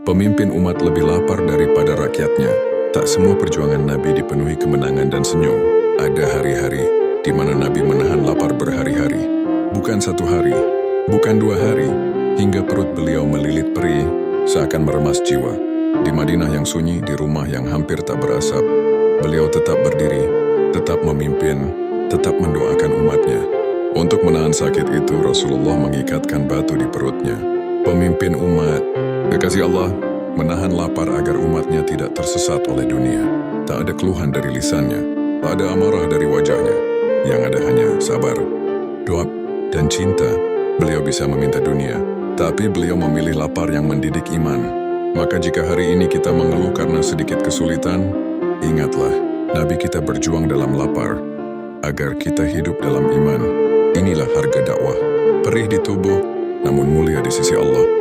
Pemimpin umat lebih lapar daripada rakyatnya. Tak semua perjuangan Nabi dipenuhi kemenangan dan senyum. Ada hari-hari di mana Nabi menahan lapar berhari-hari. Bukan 1 hari, bukan 2 hari, hingga perut beliau melilit perih, seakan meremas jiwa. Di Madinah yang sunyi, di rumah yang hampir tak berasap, beliau tetap berdiri, tetap memimpin, tetap mendoakan umatnya. Untuk menahan sakit itu, Rasulullah mengikatkan batu di perutnya. Pemimpin umat, kekasih Allah, menahan lapar agar umatnya tidak tersesat oleh dunia. Tak ada keluhan dari lisannya, tak ada amarah dari wajahnya. Yang ada hanya sabar, doa, dan cinta. Beliau bisa meminta dunia, tapi beliau memilih lapar yang mendidik iman. Maka jika hari ini kita mengeluh karena sedikit kesulitan, ingatlah, Nabi kita berjuang dalam lapar, agar kita hidup dalam iman. Inilah harga dakwah, perih di tubuh, namun mulia di sisi Allah.